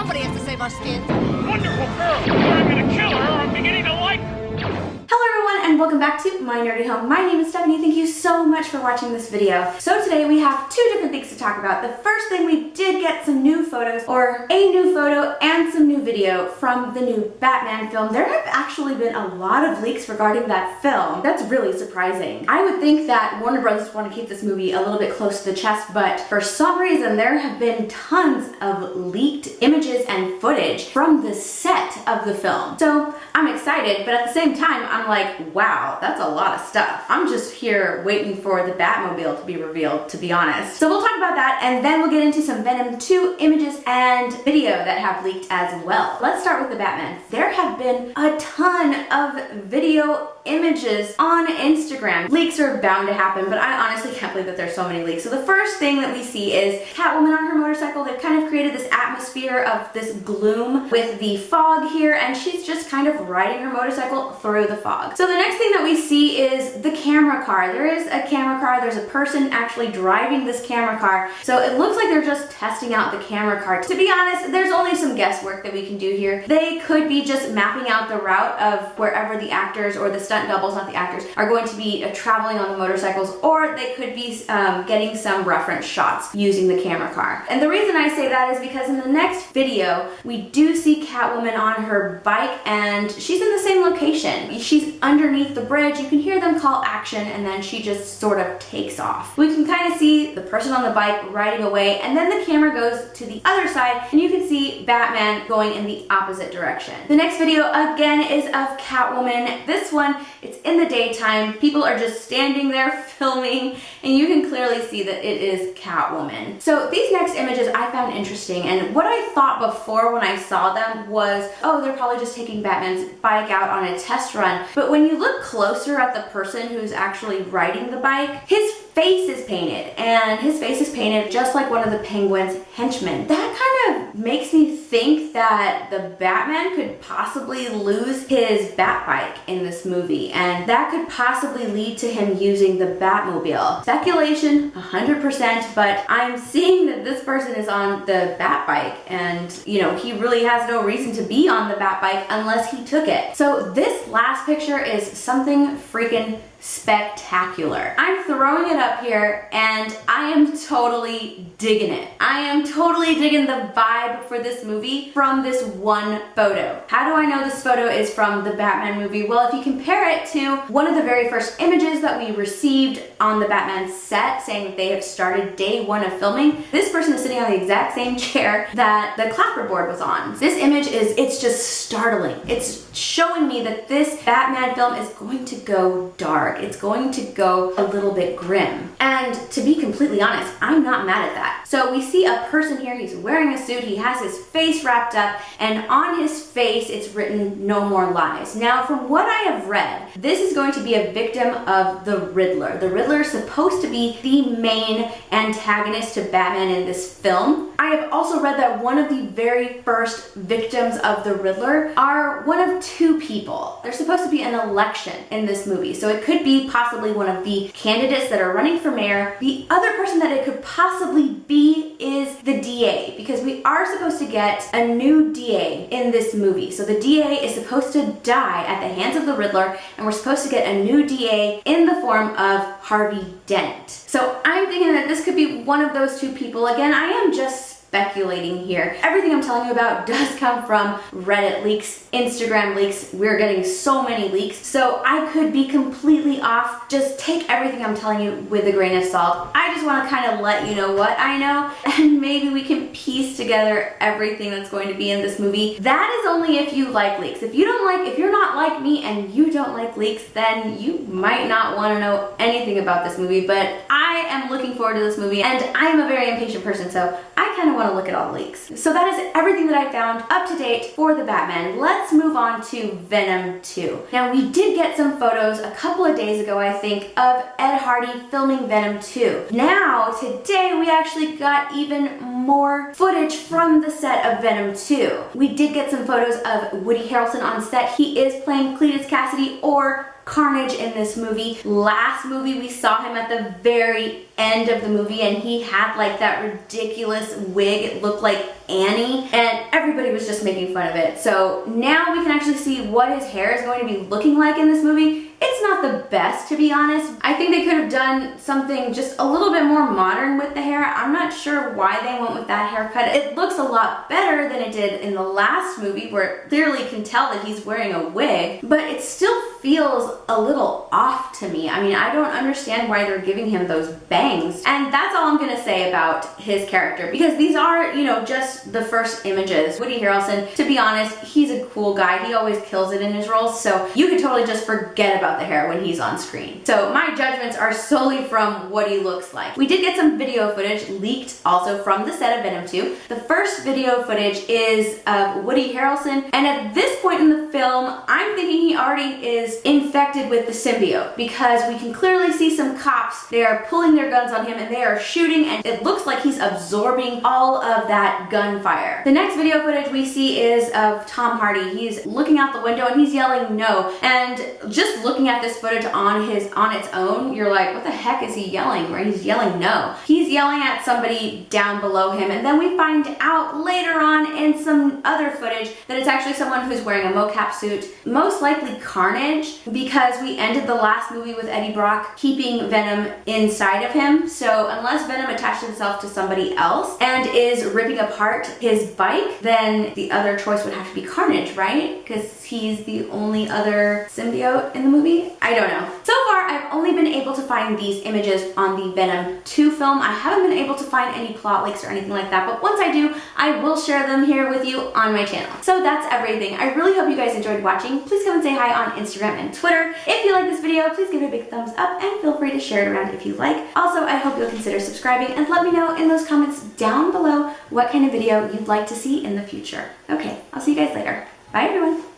Somebody has to save our skin. Wonderful girl! I'm gonna kill her or I'm beginning to like her! Hello everyone and welcome back to My Nerdy Home. My name is Stephanie. Thank you so much for watching this video. So today we have two different things to talk about. The first thing, we did get some new photos, or a new photo and some new video from the new Batman film. There have actually been a lot of leaks regarding that film. That's really surprising. I would think that Warner Brothers want to keep this movie a little bit close to the chest, but for some reason there have been tons of leaked images and footage from the set of the film. So I'm excited, but at the same time I'm like, wow, that's a lot of stuff. I'm just here waiting for the Batmobile to be revealed, to be honest. So we'll talk about that, and then we'll get into some Venom 2 images and video that have leaked as well. Let's start with the Batman. There have been a ton of video images on Instagram. Leaks are bound to happen, but I honestly can't believe that there's so many leaks. So the first thing that we see is Catwoman on her motorcycle. They've kind of created this atmosphere of this gloom with the fog here, and she's just kind of riding her motorcycle through the fog. So the next thing that we see is the camera car. There is a camera car. There's a person actually driving this camera car. So it looks like they're just testing out the camera car. To be honest, there's only some guesswork that we can do here. They could be just mapping out the route of wherever the actors or the stunt doubles, not the actors, are going to be traveling on the motorcycles, or they could be getting some reference shots using the camera car. And the reason I say that is because in the next video, we do see Catwoman on her bike, and she's in the same location. She's underneath the bridge. You can hear them call action, and then she just sort of takes off. We can kind of see the person on the bike riding away, and then the camera goes to the other side, and you can see Batman going in the opposite direction. The next video, again, is of Catwoman. This one, it's in the daytime. People are just standing there filming, and you can clearly see that it is Catwoman. So these next images I found interesting, and what I thought before when I saw them was, oh, they're probably just taking Batman's bike out on a test run. But when you look closer at the person who's actually riding the bike, his face is painted, and his face is painted just like one of the Penguin's henchmen. That kind of makes me think that the Batman could possibly lose his Batbike in this movie, and that could possibly lead to him using the Batmobile. Speculation, 100%, but I'm seeing that this person is on the Batbike, and you know, he really has no reason to be on the Batbike unless he took it. So this last picture is something freaking spectacular. I'm throwing it up here, and I am totally digging it. I am totally digging the vibe for this movie from this one photo. How do I know this photo is from the Batman movie? Well, if you compare it to one of the very first images that we received on the Batman set saying that they have started day one of filming, this person is sitting on the exact same chair that the clapperboard was on. This image it's just startling. It's showing me that this Batman film is going to go dark. It's going to go a little bit grim. And to be completely honest, I'm not mad at that. So we see a person here, he's wearing a suit, he has his face wrapped up, and on his face it's written, "No more lies." Now, from what I have read, this is going to be a victim of the Riddler. The Riddler is supposed to be the main antagonist to Batman in this film. I have also read that one of the very first victims of the Riddler are one of two people. There's supposed to be an election in this movie, so it could be possibly one of the candidates that are running for mayor. The other person that it could possibly be is the DA, because we are supposed to get a new DA in this movie. So the DA is supposed to die at the hands of the Riddler, and we're supposed to get a new DA in the form of Harvey Dent. So I'm thinking that this could be one of those two people. Again, I am just speculating here. Everything I'm telling you about does come from Reddit leaks, Instagram leaks. We're getting so many leaks, so I could be completely off. Just take everything I'm telling you with a grain of salt. I just want to kind of let you know what I know, and maybe we can piece together everything that's going to be in this movie. That is only if you like leaks. If you're not like me and you don't like leaks, then you might not want to know anything about this movie, but I am looking forward to this movie, and I'm a very impatient person, so I kind of want to look at all the leaks. So that is everything that I found up to date for the Batman. Let's move on to Venom 2. Now, we did get some photos a couple of days ago, I think, of Ed Hardy filming Venom 2. Now, today, we actually got even more footage from the set of Venom 2. We did get some photos of Woody Harrelson on set. He is playing Cletus Cassidy, or Carnage in this movie. Last movie we saw him at the very end of the movie and he had like that ridiculous wig. It looked like Annie and everybody was just making fun of it. So now we can actually see what his hair is going to be looking like in this movie. It's not the best, to be honest. I think they could have done something just a little bit more modern with the hair. I'm not sure why they went with that haircut. It looks a lot better than it did in the last movie where it clearly can tell that he's wearing a wig, but it still feels a little off to me. I mean, I don't understand why they're giving him those bangs. And that's all I'm gonna say about his character because these are, you know, just the first images. Woody Harrelson, to be honest, he's a cool guy. He always kills it in his roles, so you could totally just forget about the hair when he's on screen. So my judgments are solely from what he looks like. We did get some video footage leaked also from the set of Venom 2. The first video footage is of Woody Harrelson, and at this point in the film, I'm thinking he already is infected with the symbiote because we can clearly see some cops. They are pulling their guns on him and they are shooting, and it looks like he's absorbing all of that gunfire. The next video footage we see is of Tom Hardy. He's looking out the window and he's yelling no, and just looking at this footage on its own, you're like, what the heck is he yelling? Where he's yelling no. He's yelling at somebody down below him, and then we find out later on in some other footage that it's actually someone who's wearing a mocap suit, most likely Carnage, because we ended the last movie with Eddie Brock keeping Venom inside of him. So unless Venom attached himself to somebody else and is ripping apart his bike, then the other choice would have to be Carnage, right? Because he's the only other symbiote in the movie. I don't know. So far, I've only been able to find these images on the Venom 2 film. I haven't been able to find any plot leaks or anything like that, but once I do, I will share them here with you on my channel. So that's everything. I really hope you guys enjoyed watching. Please come and say hi on Instagram and Twitter. If you like this video, please give it a big thumbs up and feel free to share it around if you like. Also, I hope you'll consider subscribing and let me know in those comments down below what kind of video you'd like to see in the future. Okay, I'll see you guys later. Bye everyone.